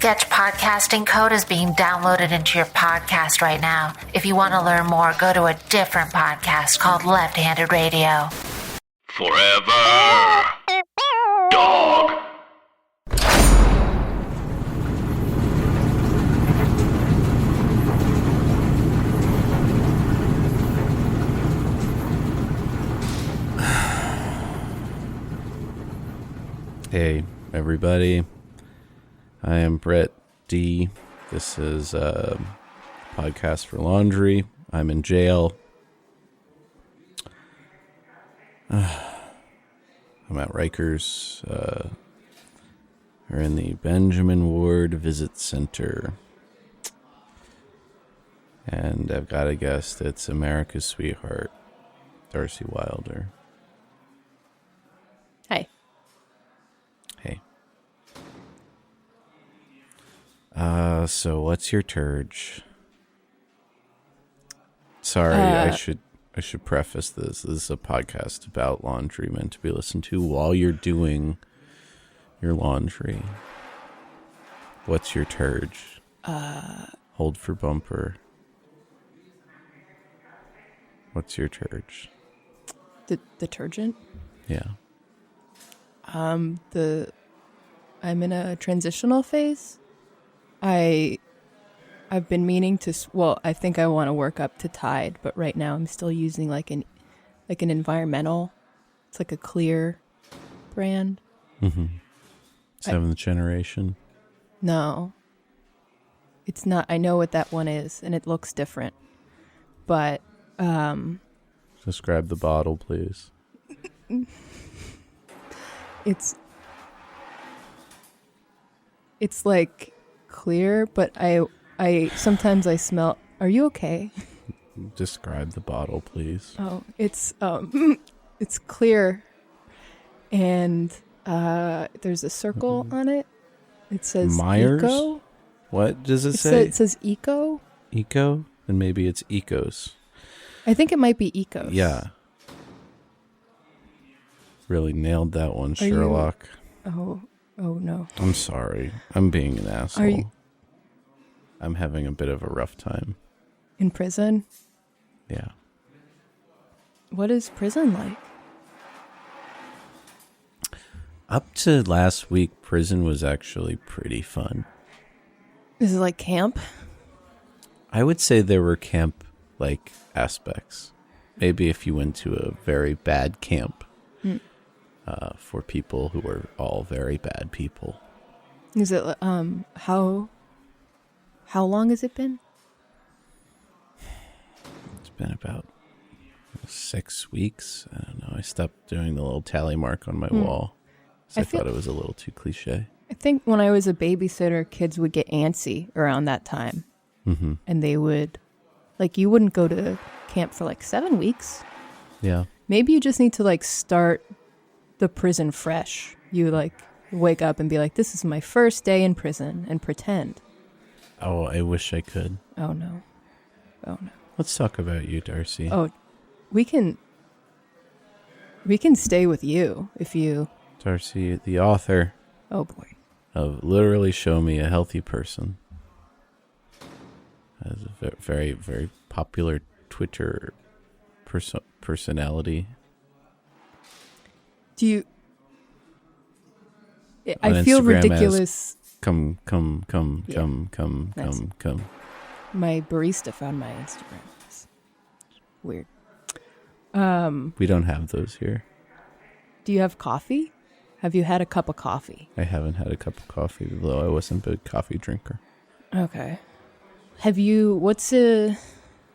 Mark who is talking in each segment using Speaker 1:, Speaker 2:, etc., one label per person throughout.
Speaker 1: Sketch podcasting code is being downloaded into your podcast right now. If you want to learn more, go to a different podcast called Left-Handed Radio.
Speaker 2: Forever. Dog.
Speaker 3: Hey, everybody. I am Brett D. This is a podcast for laundry. I'm in jail. I'm at Rikers. We're in the Benjamin Ward Visit Center. And I've got a guest. It's America's sweetheart, Darcie Wilder.
Speaker 4: Hi.
Speaker 3: Hey. So what's your turge? Sorry, I should preface this. This is a podcast about laundry meant to be listened to while you're doing your laundry. What's your turge? Hold for bumper. What's your turge?
Speaker 4: Detergent?
Speaker 3: Yeah.
Speaker 4: I'm in a transitional phase. I've been meaning to, I think I want to work up to Tide, but right now I'm still using like an environmental. It's like a clear brand.
Speaker 3: Mm-hmm. Seventh generation.
Speaker 4: No. It's not. I know what that one is, and it looks different. But
Speaker 3: Describe the bottle, please.
Speaker 4: It's like clear, but I sometimes I smell. Are you okay?
Speaker 3: Describe the bottle, please.
Speaker 4: Oh, it's clear, and there's a circle on it. It says
Speaker 3: Myers?
Speaker 4: Eco.
Speaker 3: What does it say?
Speaker 4: It says Eco.
Speaker 3: Eco? And maybe it's Ecos.
Speaker 4: I think it might be Ecos.
Speaker 3: Yeah. Really nailed that one, Sherlock.
Speaker 4: Oh no.
Speaker 3: I'm sorry. I'm being an asshole.
Speaker 4: Are
Speaker 3: I'm having a bit of a rough time.
Speaker 4: In prison?
Speaker 3: Yeah.
Speaker 4: What is prison like?
Speaker 3: Up to last week, prison was actually pretty fun.
Speaker 4: Is it like camp?
Speaker 3: I would say there were camp-like aspects. Maybe if you went to a very bad camp for people who were all very bad people.
Speaker 4: Is it how long has it been?
Speaker 3: It's been about 6 weeks. I don't know. I stopped doing the little tally mark on my wall. So I thought it was a little too cliche.
Speaker 4: I think when I was a babysitter, kids would get antsy around that time.
Speaker 3: Mm-hmm.
Speaker 4: And they would, like, you wouldn't go to camp for like 7 weeks.
Speaker 3: Yeah.
Speaker 4: Maybe you just need to like start the prison fresh. You like wake up and be like, this is my first day in prison, and pretend.
Speaker 3: Oh, I wish I could.
Speaker 4: Oh no.
Speaker 3: Let's talk about you, Darcie.
Speaker 4: Oh, we can stay with you if you.
Speaker 3: Darcie, the author
Speaker 4: Oh boy.
Speaker 3: of Literally Show Me a Healthy Person. Has a very, very popular Twitter personality.
Speaker 4: Do you?
Speaker 3: On
Speaker 4: I feel
Speaker 3: Instagram
Speaker 4: ridiculous.
Speaker 3: Come.
Speaker 4: Nice. My barista found my Instagram. It's weird.
Speaker 3: We don't have those here.
Speaker 4: Do you have coffee? Have you had a cup of coffee?
Speaker 3: I haven't had a cup of coffee, though I wasn't a big coffee drinker.
Speaker 4: Okay. Have you,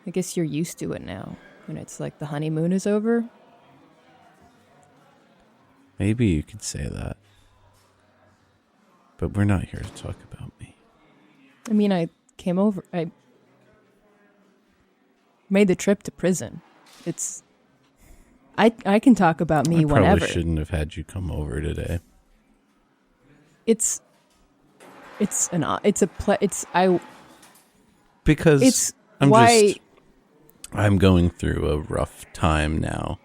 Speaker 4: I guess you're used to it now, when it's like the honeymoon is over?
Speaker 3: Maybe you could say that. But we're not here to talk about me.
Speaker 4: I mean, I made the trip to prison. I can talk about me whenever.
Speaker 3: I probably shouldn't have had you come over today.
Speaker 4: Because
Speaker 3: I'm going through a rough time now,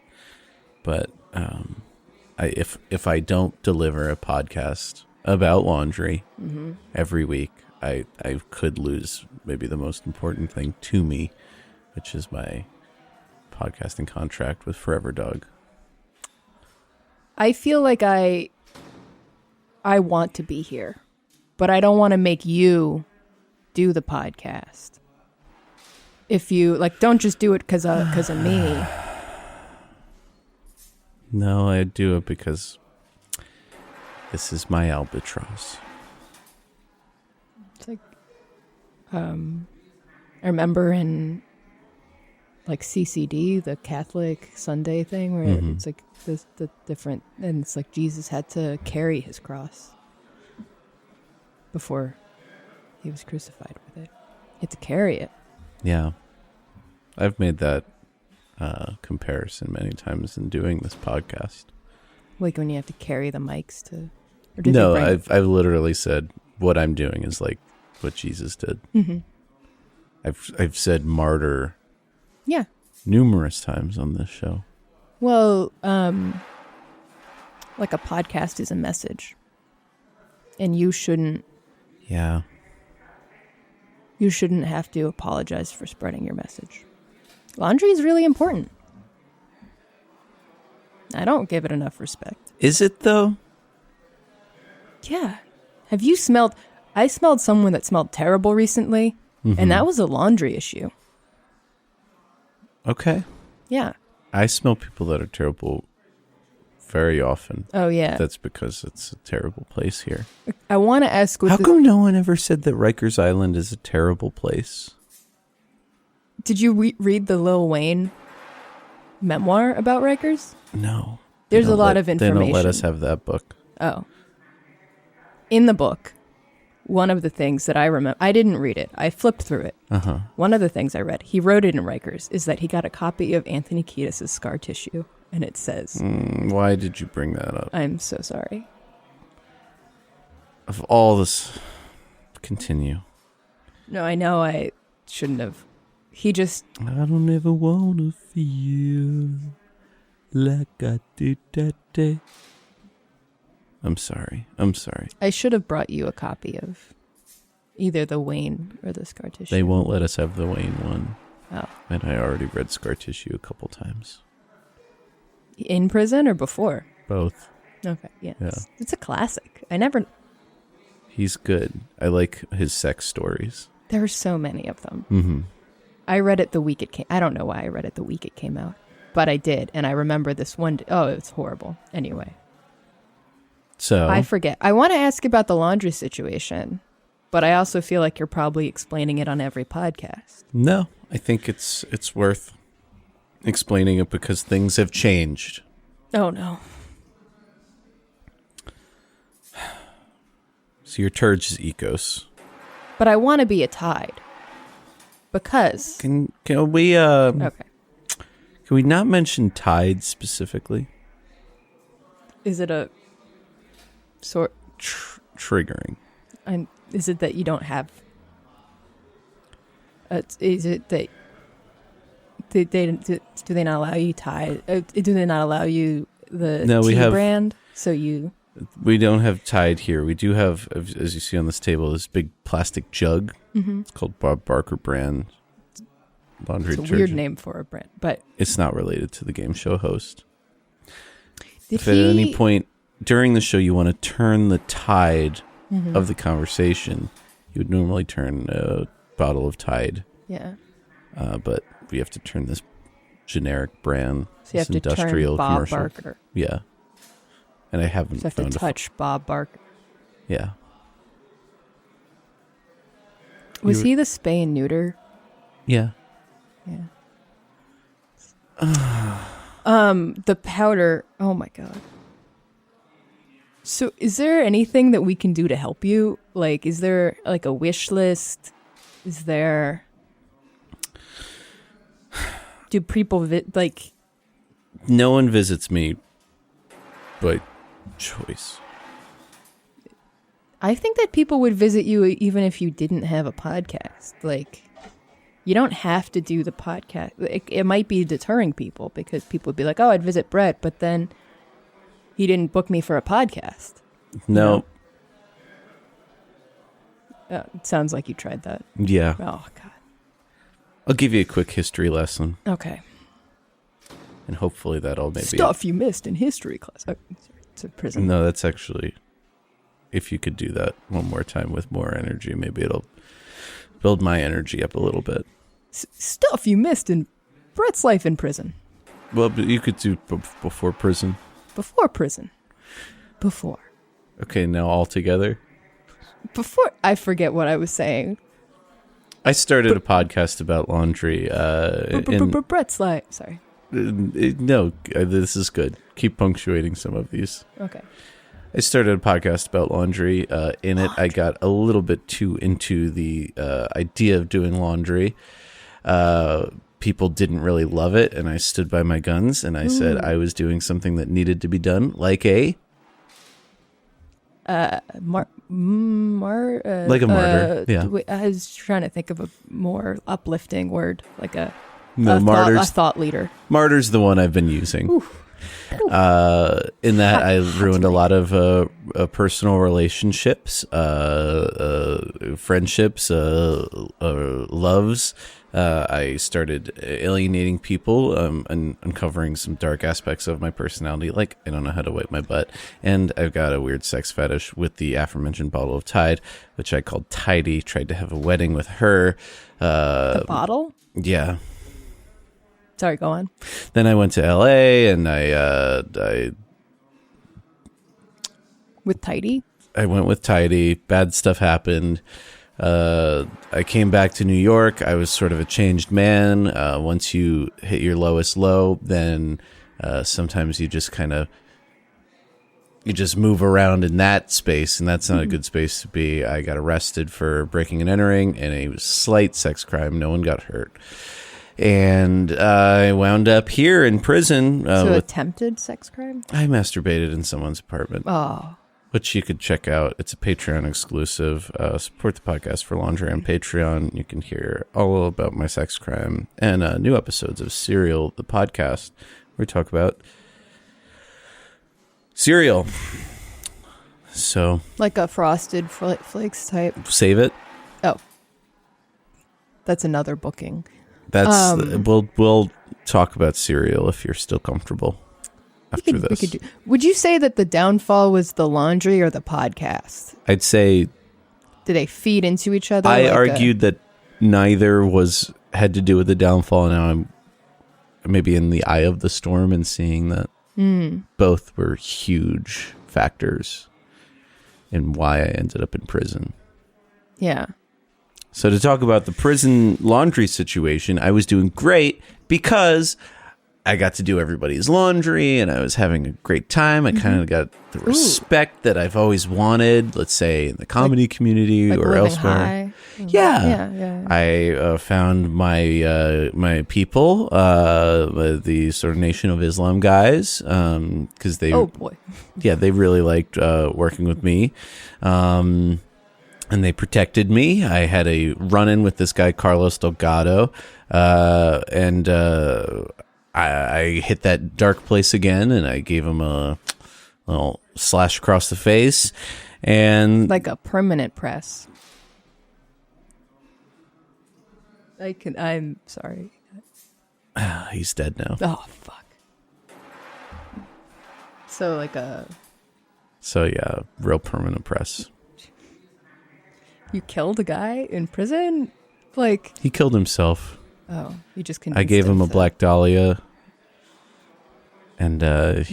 Speaker 3: but if I don't deliver a podcast about laundry every week, I could lose maybe the most important thing to me, which is my podcasting contract with Forever Dog.
Speaker 4: I feel like I want to be here, but I don't want to make you do the podcast. If you don't just do it because of me.
Speaker 3: No, I do it because this is my albatross.
Speaker 4: It's like, I remember in CCD, the Catholic Sunday thing, where it's like the different, and it's like Jesus had to carry his cross before he was crucified with it. He had to carry it.
Speaker 3: Yeah, I've made that comparison many times in doing this podcast.
Speaker 4: Like when you have to carry the mics to.
Speaker 3: No, I've literally said what I'm doing is like what Jesus did. Mm-hmm. I've said martyr.
Speaker 4: Yeah.
Speaker 3: Numerous times on this show.
Speaker 4: Well, like a podcast is a message, and you shouldn't.
Speaker 3: Yeah.
Speaker 4: You shouldn't have to apologize for spreading your message. Laundry is really important. I don't give it enough respect.
Speaker 3: Is it though?
Speaker 4: Yeah. Have you smelled? I smelled someone that smelled terrible recently, and that was a laundry issue.
Speaker 3: Okay.
Speaker 4: Yeah.
Speaker 3: I smell people that are terrible very often.
Speaker 4: Oh, yeah.
Speaker 3: That's because it's a terrible place here.
Speaker 4: I want to ask...
Speaker 3: How come no one ever said that Rikers Island is a terrible place?
Speaker 4: Did you read the Lil Wayne memoir about Rikers?
Speaker 3: No.
Speaker 4: There's a lot of information.
Speaker 3: They don't let us have that book.
Speaker 4: Oh. In the book, one of the things that I remember... I didn't read it. I flipped through it.
Speaker 3: Uh-huh.
Speaker 4: One of the things I read, he wrote it in Rikers, is that he got a copy of Anthony Kiedis' Scar Tissue, and it says...
Speaker 3: why did you bring that up?
Speaker 4: I'm so sorry.
Speaker 3: Of all this... Continue.
Speaker 4: No, I know I shouldn't have. He just...
Speaker 3: I don't ever want to feel like I did that day. I'm sorry.
Speaker 4: I should have brought you a copy of either the Wayne or the Scar Tissue.
Speaker 3: They won't let us have the Wayne one.
Speaker 4: Oh.
Speaker 3: And I already read Scar Tissue a couple times.
Speaker 4: In prison or before?
Speaker 3: Both.
Speaker 4: Okay, yeah.
Speaker 3: Yeah.
Speaker 4: It's a classic. I never...
Speaker 3: He's good. I like his sex stories.
Speaker 4: There are so many of them.
Speaker 3: Mm-hmm.
Speaker 4: I read it the week it came... I don't know why I read it the week it came out. But I did, and I remember this one... Oh, it's horrible. Anyway.
Speaker 3: So...
Speaker 4: I forget. I want to ask about the laundry situation, but I also feel like you're probably explaining it on every podcast.
Speaker 3: No, I think it's worth explaining it because things have changed.
Speaker 4: Oh, no.
Speaker 3: So your turds is ecos.
Speaker 4: But I want to be a Tide. Because...
Speaker 3: Can we...
Speaker 4: Okay.
Speaker 3: Can we not mention Tide specifically?
Speaker 4: Is it a... sort...
Speaker 3: Triggering.
Speaker 4: Is it that you don't have... is it that... Do they not allow you Tide? Do they not allow you the tea brand? So you...
Speaker 3: We don't have Tide here. We do have, as you see on this table, this big plastic jug. Mm-hmm. It's called Bob Barker brand laundry detergent.
Speaker 4: It's a weird name for a brand, but...
Speaker 3: It's not related to the game show host. If at any point during the show you want to turn the tide of the conversation, you would normally turn a bottle of Tide.
Speaker 4: Yeah.
Speaker 3: But we have to turn this generic brand,
Speaker 4: so you
Speaker 3: this
Speaker 4: have to
Speaker 3: industrial
Speaker 4: turn Bob
Speaker 3: commercial.
Speaker 4: Barker.
Speaker 3: Yeah. And I haven't
Speaker 4: So I have to touch Bob Barker.
Speaker 3: Yeah.
Speaker 4: Was he the spay and neuter?
Speaker 3: Yeah.
Speaker 4: Yeah. The powder. Oh my god. So is there anything that we can do to help you? Like, is there like a wish list? Is there... Do people like...
Speaker 3: No one visits me by choice.
Speaker 4: I think that people would visit you even if you didn't have a podcast. Like, you don't have to do the podcast. It might be deterring people because people would be like, oh, I'd visit Brett, but then he didn't book me for a podcast.
Speaker 3: No.
Speaker 4: It sounds like you tried that.
Speaker 3: Yeah.
Speaker 4: Oh, God.
Speaker 3: I'll give you a quick history lesson,
Speaker 4: Okay.
Speaker 3: and hopefully that'll maybe...
Speaker 4: Stuff you missed in history class. Oh, it's a prison.
Speaker 3: No, that's actually... If you could do that one more time with more energy, maybe it'll build my energy up a little bit.
Speaker 4: Stuff you missed in Brett's life in prison.
Speaker 3: Well, but you could do before prison.
Speaker 4: Before prison. Before.
Speaker 3: Okay, now all together.
Speaker 4: Before. I forget what I was saying.
Speaker 3: I started a podcast about laundry.
Speaker 4: Brett's life. Sorry.
Speaker 3: No, this is good. Keep punctuating some of these.
Speaker 4: Okay.
Speaker 3: I started a podcast about laundry. In it, I got a little bit too into the idea of doing laundry. People didn't really love it, and I stood by my guns, and I said I was doing something that needed to be done, like a...
Speaker 4: like a martyr.
Speaker 3: Yeah.
Speaker 4: I was trying to think of a more uplifting word, like a thought leader.
Speaker 3: Martyr's the one I've been using. In that I ruined a lot of personal relationships, friendships, loves. I started alienating people and uncovering some dark aspects of my personality, like I don't know how to wipe my butt. And I've got a weird sex fetish with the aforementioned bottle of Tide, which I called Tidy. Tried to have a wedding with her.
Speaker 4: The bottle?
Speaker 3: Yeah.
Speaker 4: Sorry, go on.
Speaker 3: Then I went to LA and I
Speaker 4: with Tidy?
Speaker 3: I went with Tidy. Bad stuff happened. I came back to New York. I was sort of a changed man. Once you hit your lowest low, then sometimes you just move around in that space, and that's not a good space to be. I got arrested for breaking and entering and a slight sex crime. No one got hurt. And I wound up here in prison.
Speaker 4: Attempted sex crime?
Speaker 3: I masturbated in someone's apartment.
Speaker 4: Oh.
Speaker 3: Which you could check out. It's a Patreon exclusive. Support the podcast for laundry on Patreon. You can hear all about my sex crime and new episodes of Serial, the podcast, where we talk about cereal. So,
Speaker 4: like a Frosted Flakes type.
Speaker 3: Save it.
Speaker 4: Oh, that's another booking.
Speaker 3: That's we'll talk about cereal if you're still comfortable. After this,
Speaker 4: would you say that the downfall was the laundry or the podcast?
Speaker 3: I'd say.
Speaker 4: Did they feed into each other?
Speaker 3: I argued that neither had to do with the downfall. Now I'm maybe in the eye of the storm and seeing that both were huge factors in why I ended up in prison.
Speaker 4: Yeah.
Speaker 3: So to talk about the prison laundry situation, I was doing great because I got to do everybody's laundry and I was having a great time. I kind of got the respect that I've always wanted, let's say in the comedy community or elsewhere.
Speaker 4: High.
Speaker 3: Yeah. I found my people, the sort of Nation of Islam guys, because they they really liked working with me. And they protected me. I had a run-in with this guy, Carlos Delgado, and I hit that dark place again, and I gave him a little slash across the face. And
Speaker 4: like a permanent press. I'm sorry.
Speaker 3: He's dead now.
Speaker 4: Oh, fuck. So
Speaker 3: yeah, real permanent press.
Speaker 4: You killed a guy in prison?
Speaker 3: He killed himself.
Speaker 4: Oh, you just convinced
Speaker 3: I gave him a Black Dahlia. And I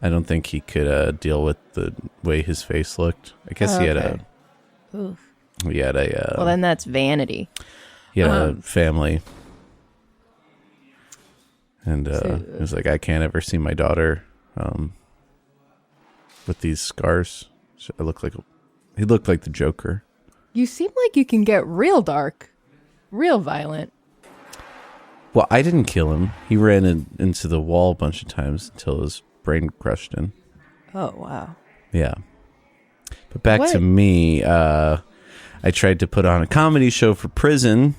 Speaker 3: don't think he could deal with the way his face looked. I guess he had a
Speaker 4: well, then that's vanity.
Speaker 3: He had a family. And he was like, I can't ever see my daughter with these scars. So he looked like the Joker.
Speaker 4: You seem like you can get real dark, real violent.
Speaker 3: Well, I didn't kill him. He ran into the wall a bunch of times until his brain crushed in.
Speaker 4: Oh, wow.
Speaker 3: Yeah. But back to me, I tried to put on a comedy show for prison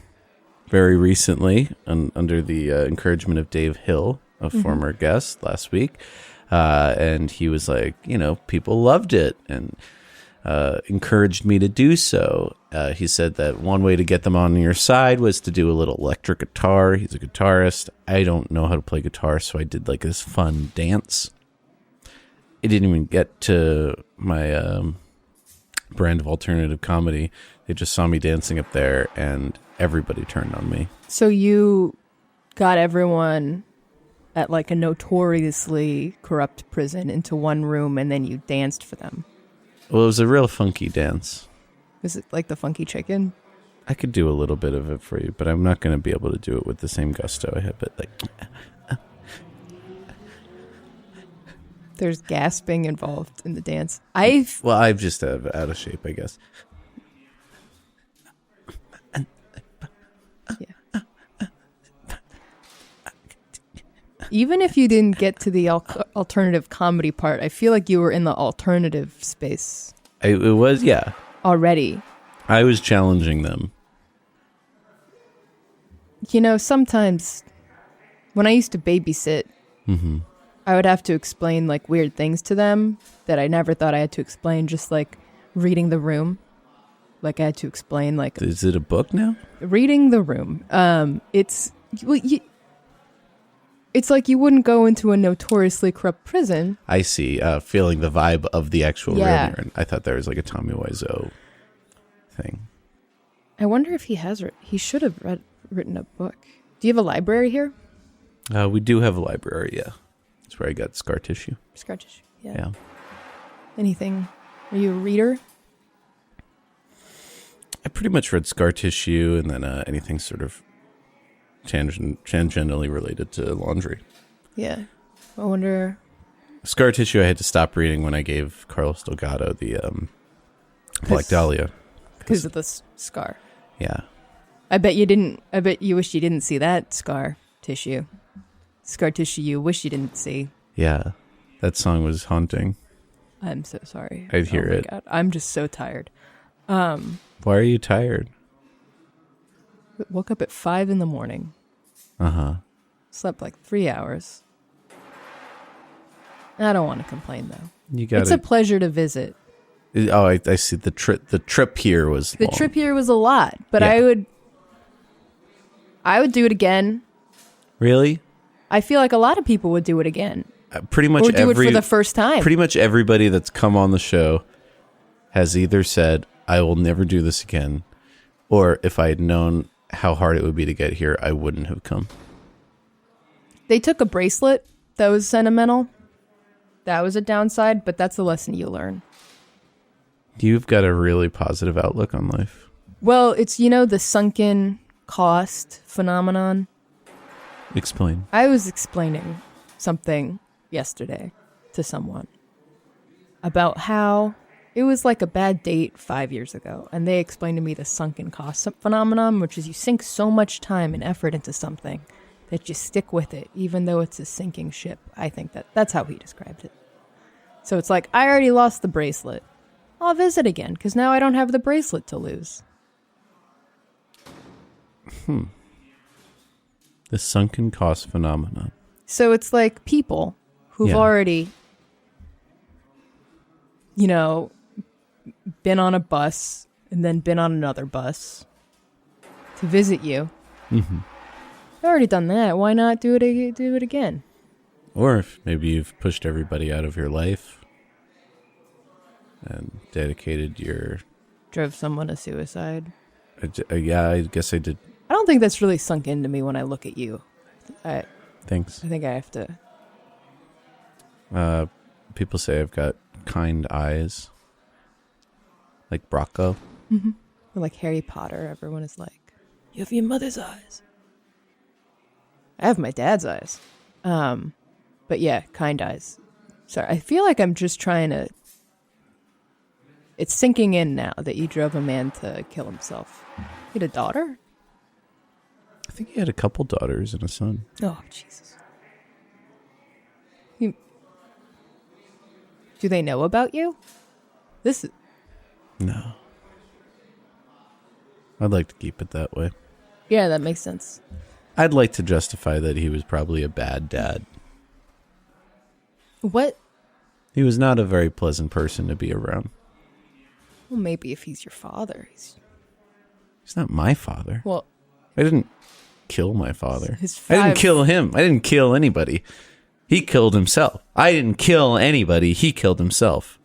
Speaker 3: very recently under the encouragement of Dave Hill, a former guest last week. And he was like, people loved it. And encouraged me to do so. He said that one way to get them on your side was to do a little electric guitar. He's a guitarist. I don't know how to play guitar, so I did like this fun dance. It didn't even get to my brand of alternative comedy. They just saw me dancing up there, and everybody turned on me.
Speaker 4: So you got everyone at like a notoriously corrupt prison into one room, and then you danced for them.
Speaker 3: Well, it was a real funky dance.
Speaker 4: Is it like the funky chicken?
Speaker 3: I could do a little bit of it for you, but I'm not going to be able to do it with the same gusto I have. But like,
Speaker 4: there's gasping involved in the dance. I'm
Speaker 3: just out of shape, I guess.
Speaker 4: Yeah. Even if you didn't get to the alternative comedy part, I feel like you were in the alternative space.
Speaker 3: It was, yeah.
Speaker 4: Already.
Speaker 3: I was challenging them.
Speaker 4: You know, sometimes when I used to babysit, I would have to explain like weird things to them that I never thought I had to explain, just like reading the room. Like I had to explain like...
Speaker 3: Is it a book now?
Speaker 4: Reading the room. It's like you wouldn't go into a notoriously corrupt prison.
Speaker 3: I see. Feeling the vibe of the actual room.
Speaker 4: Yeah.
Speaker 3: I thought there was like a Tommy Wiseau thing.
Speaker 4: I wonder if he should have written a book. Do you have a library here?
Speaker 3: We do have a library, yeah. That's where I got scar tissue.
Speaker 4: Scar tissue,
Speaker 3: Yeah.
Speaker 4: Anything? Are you a reader?
Speaker 3: I pretty much read scar tissue and then anything sort of tangentially related to laundry.
Speaker 4: Yeah. I wonder...
Speaker 3: Scar tissue I had to stop reading when I gave Carlos Delgado the Black Dahlia.
Speaker 4: Because of the scar.
Speaker 3: Yeah.
Speaker 4: I bet you wish you didn't see that scar tissue. Scar tissue you wish you didn't see.
Speaker 3: Yeah. That song was haunting.
Speaker 4: I'm so sorry.
Speaker 3: I'd hear it.
Speaker 4: God. I'm just so tired.
Speaker 3: Why are you tired?
Speaker 4: Woke up at 5 a.m. Slept like 3 hours. I don't want to complain though. It's a pleasure to visit.
Speaker 3: Oh, I see. The trip here was long.
Speaker 4: Trip here was a lot, but
Speaker 3: yeah.
Speaker 4: I would do it again.
Speaker 3: Really?
Speaker 4: I feel like a lot of people would do it again.
Speaker 3: Pretty much
Speaker 4: or do it for the first time.
Speaker 3: Pretty much everybody that's come on the show has either said, I will never do this again, or if I had known how hard it would be to get here, I wouldn't have come.
Speaker 4: They took a bracelet that was sentimental. That was a downside, but that's a lesson you learn.
Speaker 3: You've got a really positive outlook on life.
Speaker 4: Well, it's, the sunken cost phenomenon.
Speaker 3: Explain.
Speaker 4: I was explaining something yesterday to someone about how it was like a bad date 5 years ago, and they explained to me the sunken cost phenomenon, which is you sink so much time and effort into something that you stick with it, even though it's a sinking ship. I think that's how he described it. So it's like, I already lost the bracelet. I'll visit again, because now I don't have the bracelet to lose.
Speaker 3: The sunken cost phenomenon.
Speaker 4: So it's like people who've already, been on a bus and then been on another bus to visit you. Mm-hmm. I've already done that. Why not do it again?
Speaker 3: Or if maybe you've pushed everybody out of your life and dedicated
Speaker 4: drove someone to suicide.
Speaker 3: Yeah, I guess I did.
Speaker 4: I don't think that's really sunk into me when I look at you.
Speaker 3: Thanks.
Speaker 4: I think I have to.
Speaker 3: People say I've got kind eyes. Like Brocco.
Speaker 4: Mm-hmm. Or like Harry Potter. Everyone is like, you have your mother's eyes. I have my dad's eyes. But yeah, kind eyes. Sorry, I feel like I'm just trying to... It's sinking in now that you drove a man to kill himself. You had a daughter?
Speaker 3: I think he had a couple daughters and a son.
Speaker 4: Oh, Jesus. Do they know about you?
Speaker 3: No. I'd like to keep it that way.
Speaker 4: Yeah, that makes sense.
Speaker 3: I'd like to justify that he was probably a bad dad.
Speaker 4: What?
Speaker 3: He was not a very pleasant person to be around.
Speaker 4: Well, maybe if he's your father.
Speaker 3: He's not my father.
Speaker 4: Well,
Speaker 3: I didn't kill my father.
Speaker 4: I
Speaker 3: didn't kill him. I didn't kill anybody. He killed himself. I didn't kill anybody. He killed himself.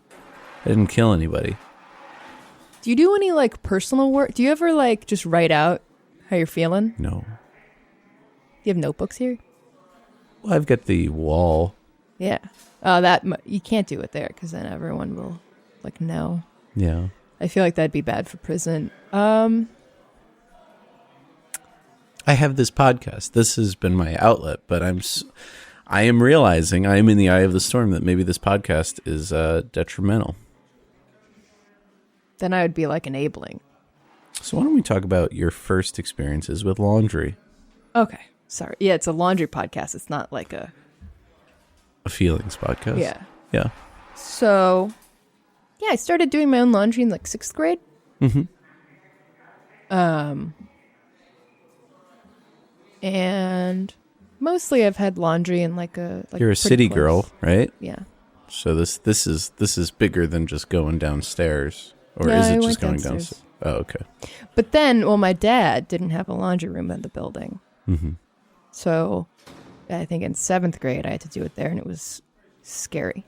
Speaker 3: I didn't kill anybody.
Speaker 4: Do you do any, like, personal work? Do you ever, like, just write out how you're feeling?
Speaker 3: No.
Speaker 4: Do you have notebooks here?
Speaker 3: Well, I've got the wall.
Speaker 4: Yeah. You can't do it there because then everyone will, like, know.
Speaker 3: Yeah.
Speaker 4: I feel like that'd be bad for prison.
Speaker 3: I have this podcast. This has been my outlet, but I am realizing I am in the eye of the storm that maybe this podcast is detrimental.
Speaker 4: Then I would be, like, enabling.
Speaker 3: So why don't we talk about your first experiences with laundry?
Speaker 4: Okay. Sorry. Yeah, it's a laundry podcast. It's not like a
Speaker 3: feelings podcast.
Speaker 4: Yeah.
Speaker 3: Yeah.
Speaker 4: So, yeah, I started doing my own laundry in, like, 6th grade.
Speaker 3: Mm-hmm.
Speaker 4: And mostly I've had laundry in, like, a... Like,
Speaker 3: you're a city girl, right?
Speaker 4: Yeah.
Speaker 3: So this is bigger than just going downstairs. Or
Speaker 4: Yeah,
Speaker 3: is it
Speaker 4: I
Speaker 3: just
Speaker 4: went
Speaker 3: going
Speaker 4: downstairs.
Speaker 3: downstairs? Oh, okay.
Speaker 4: But then, well, my dad didn't have a laundry room in the building.
Speaker 3: Mm-hmm.
Speaker 4: So I think in 7th grade I had to do it there, and it was scary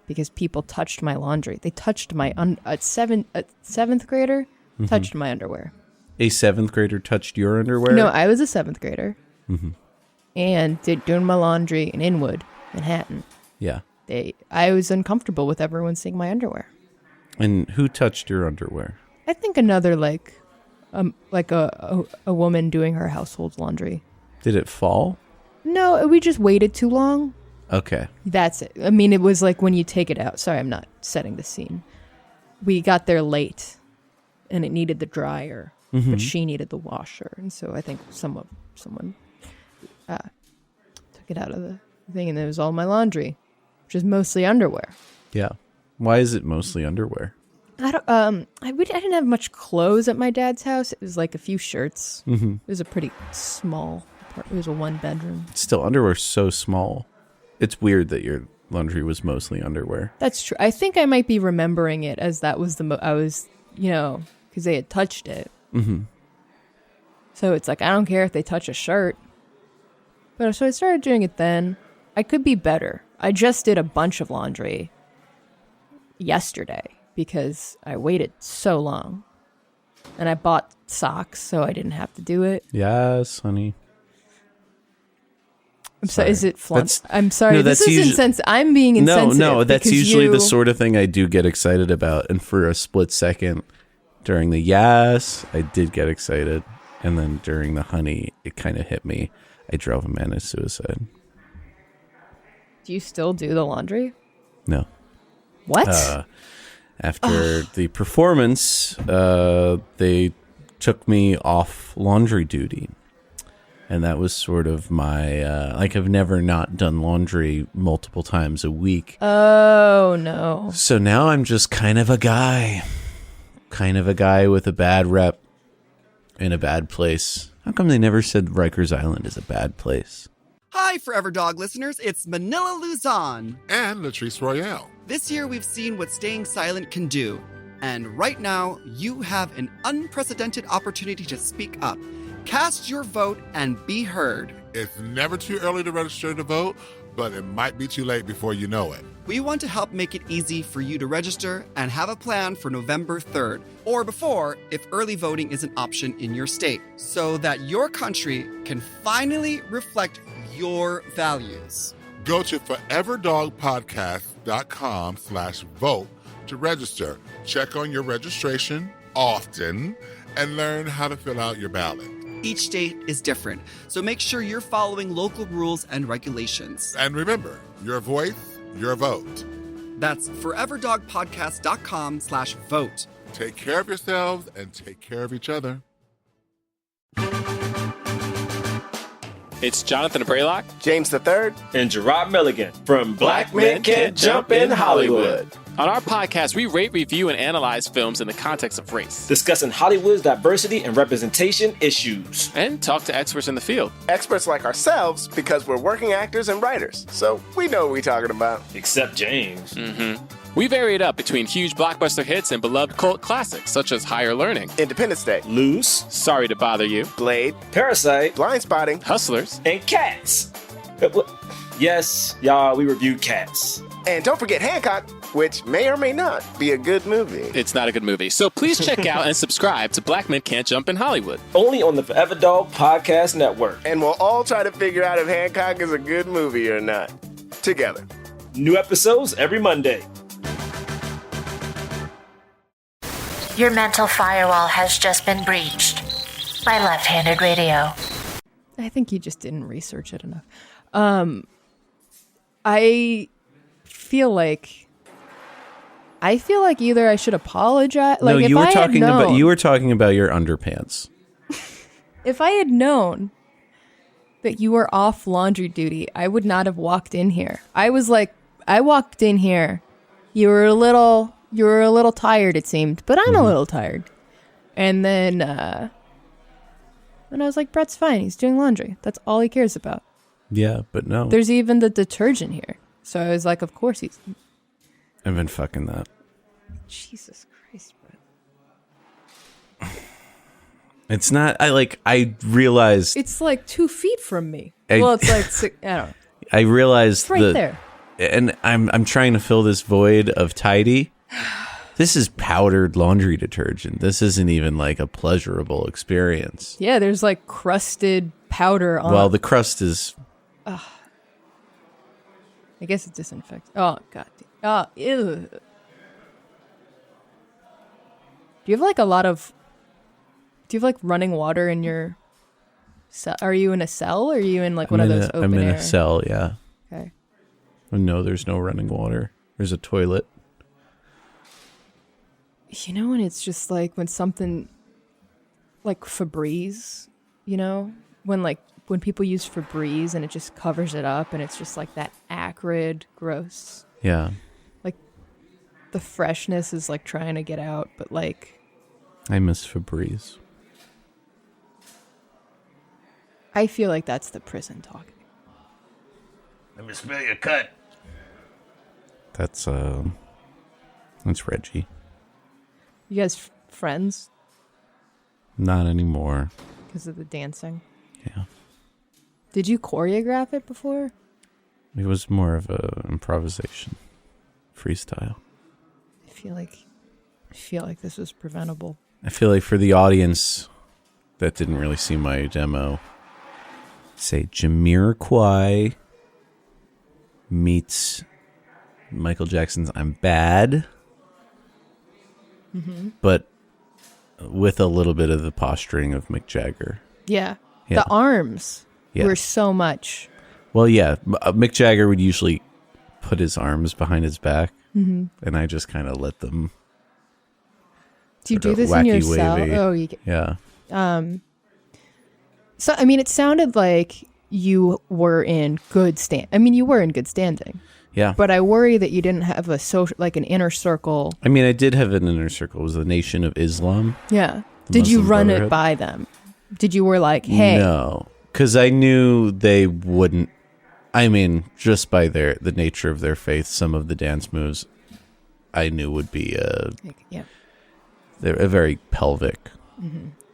Speaker 4: because people touched my laundry. They touched my a 7th grader touched my underwear.
Speaker 3: A 7th grader touched your underwear?
Speaker 4: No, I was a 7th grader.
Speaker 3: Mm-hmm.
Speaker 4: And doing my laundry in Inwood, Manhattan.
Speaker 3: Yeah.
Speaker 4: I was uncomfortable with everyone seeing my underwear.
Speaker 3: And who touched your underwear?
Speaker 4: I think another like a woman doing her household laundry.
Speaker 3: Did it fall?
Speaker 4: No, we just waited too long.
Speaker 3: Okay.
Speaker 4: That's it. I mean, it was like when you take it out. Sorry, I'm not setting the scene. We got there late, and it needed the dryer, but she needed the washer, and so I think someone took it out of the thing, and it was all my laundry, which is mostly underwear.
Speaker 3: Yeah. Why is it mostly underwear?
Speaker 4: I didn't have much clothes at my dad's house. It was like a few shirts. Mm-hmm. It was a pretty small apartment. It was a 1-bedroom.
Speaker 3: Still, underwear's so small. It's weird that your laundry was mostly underwear.
Speaker 4: That's true. I think I might be remembering it as that was because they had touched it.
Speaker 3: Mm-hmm.
Speaker 4: So it's like, I don't care if they touch a shirt. But so I started doing it then. I could be better. I just did a bunch of laundry yesterday because I waited so long. And I bought socks so I didn't have to do it.
Speaker 3: Yes, honey.
Speaker 4: I'm sorry. Is it flaunt? I'm sorry.
Speaker 3: No,
Speaker 4: this is insensitive. I'm being insensitive.
Speaker 3: No, that's usually the sort of thing I do get excited about. And for a split second during the yes, I did get excited. And then during the honey, it kind of hit me. I drove a man to suicide.
Speaker 4: Do you still do the laundry?
Speaker 3: No.
Speaker 4: What?
Speaker 3: After the performance, they took me off laundry duty. And that was sort of my, I've never not done laundry multiple times a week.
Speaker 4: Oh, no.
Speaker 3: So now I'm just kind of a guy with a bad rep in a bad place. How come they never said Rikers Island is a bad place?
Speaker 5: Hi, Forever Dog listeners. It's Manila Luzon.
Speaker 2: And Latrice Royale.
Speaker 5: This year, we've seen what staying silent can do. And right now, you have an unprecedented opportunity to speak up. Cast your vote and be heard.
Speaker 2: It's never too early to register to vote, but it might be too late before you know it.
Speaker 5: We want to help make it easy for you to register and have a plan for November 3rd, or before if early voting is an option in your state, so that your country can finally reflect your values.
Speaker 2: Go to foreverdogpodcast.com/vote to register. Check on your registration often and learn how to fill out your ballot.
Speaker 5: Each state is different, so make sure you're following local rules and regulations.
Speaker 2: And remember, your voice, your vote.
Speaker 5: That's foreverdogpodcast.com/vote.
Speaker 2: Take care of yourselves and take care of each other.
Speaker 6: It's Jonathan Braylock,
Speaker 7: James III,
Speaker 8: and Gerard Milligan from Black Men Can't Jump in Hollywood.
Speaker 6: On our podcast, we rate, review, and analyze films in the context of race,
Speaker 8: discussing Hollywood's diversity and representation issues,
Speaker 6: and talk to experts in the field.
Speaker 7: Experts like ourselves because we're working actors and writers, so we know what we're talking about.
Speaker 8: Except James.
Speaker 6: Mm-hmm. We vary it up between huge blockbuster hits and beloved cult classics such as Higher Learning,
Speaker 7: Independence Day,
Speaker 8: Loose,
Speaker 6: Sorry to Bother You,
Speaker 7: Blade,
Speaker 8: Parasite,
Speaker 7: Blind Spotting,
Speaker 6: Hustlers,
Speaker 8: and Cats. Yes, y'all, we reviewed Cats.
Speaker 7: and don't forget Hancock, which may or may not be a good movie.
Speaker 6: It's not a good movie. So please check out and subscribe to Black Men Can't Jump in Hollywood.
Speaker 8: Only on the Forever Dog Podcast Network.
Speaker 7: And we'll all try to figure out if Hancock is a good movie or not. Together.
Speaker 8: New episodes every Monday.
Speaker 1: Your mental firewall has just been breached by Left-Handed Radio.
Speaker 4: I think you just didn't research it enough. I feel like either I should apologize. Like,
Speaker 3: No,
Speaker 4: if
Speaker 3: you were
Speaker 4: I
Speaker 3: talking
Speaker 4: had known,
Speaker 3: about your underpants.
Speaker 4: If I had known that you were off laundry duty, I would not have walked in here. I walked in here. You were a little tired, it seemed, but I'm a little tired. And then I was like, Brett's fine. He's doing laundry. That's all he cares about.
Speaker 3: Yeah, but no.
Speaker 4: There's even the detergent here. So I was like, of course he's...
Speaker 3: I've been fucking that.
Speaker 4: Jesus Christ, Brett.
Speaker 3: It's not. I realized.
Speaker 4: It's like 2 feet from me.
Speaker 3: I
Speaker 4: It's like six, I don't know.
Speaker 3: I realized
Speaker 4: It's right there.
Speaker 3: And I'm trying to fill this void of tidy. This is powdered laundry detergent. This isn't even like a pleasurable experience.
Speaker 4: Yeah, there's like crusted powder on.
Speaker 3: Well, the crust is.
Speaker 4: I guess it disinfects. Oh god. Oh, ew. Do you have like running water in your cell? Are you in a cell or are you in like one of those open
Speaker 3: I'm in
Speaker 4: air?
Speaker 3: a cell, yeah.
Speaker 4: Okay.
Speaker 3: No, there's no running water. There's a toilet.
Speaker 4: You know when it's just like when something like Febreze, you know? When people use Febreze and it just covers it up and it's just like that acrid, gross.
Speaker 3: Yeah.
Speaker 4: Like the freshness is like trying to get out, but like
Speaker 3: I miss Febreze.
Speaker 4: I feel like that's the prison talking.
Speaker 8: Let me smell your cut.
Speaker 3: That's Reggie.
Speaker 4: You guys friends
Speaker 3: Not anymore.
Speaker 4: because of the dancing?
Speaker 3: Yeah.
Speaker 4: Did you choreograph it before?
Speaker 3: It was more of a improvisation. Freestyle.
Speaker 4: I feel like this was preventable.
Speaker 3: I feel like for the audience that didn't really see my demo, say Jamiroquai meets Michael Jackson's I'm Bad, but with a little bit of the posturing of Mick Jagger.
Speaker 4: Yeah.
Speaker 3: Yeah.
Speaker 4: The arms
Speaker 3: Yeah.
Speaker 4: were so much.
Speaker 3: Well, yeah, Mick Jagger would usually put his arms behind his back, and I just kind of let them.
Speaker 4: Do you
Speaker 3: sort
Speaker 4: do
Speaker 3: of
Speaker 4: this in your
Speaker 3: wacky,
Speaker 4: cell?
Speaker 3: wavy.
Speaker 4: Oh, you.
Speaker 3: Yeah.
Speaker 4: So I mean, it sounded like you were in good you were in good standing.
Speaker 3: Yeah.
Speaker 4: But I worry that you didn't have a social, like an inner circle.
Speaker 3: I mean, I did have an inner circle. It was the Nation of Islam.
Speaker 4: Yeah.
Speaker 3: The
Speaker 4: Did you
Speaker 3: Muslim
Speaker 4: run
Speaker 3: Brotherhood.
Speaker 4: it by them? Did you were like, hey,
Speaker 3: No, because I knew they wouldn't. I mean, just by the nature of their faith, some of the dance moves I knew would be
Speaker 4: yeah.
Speaker 3: they're a very pelvic.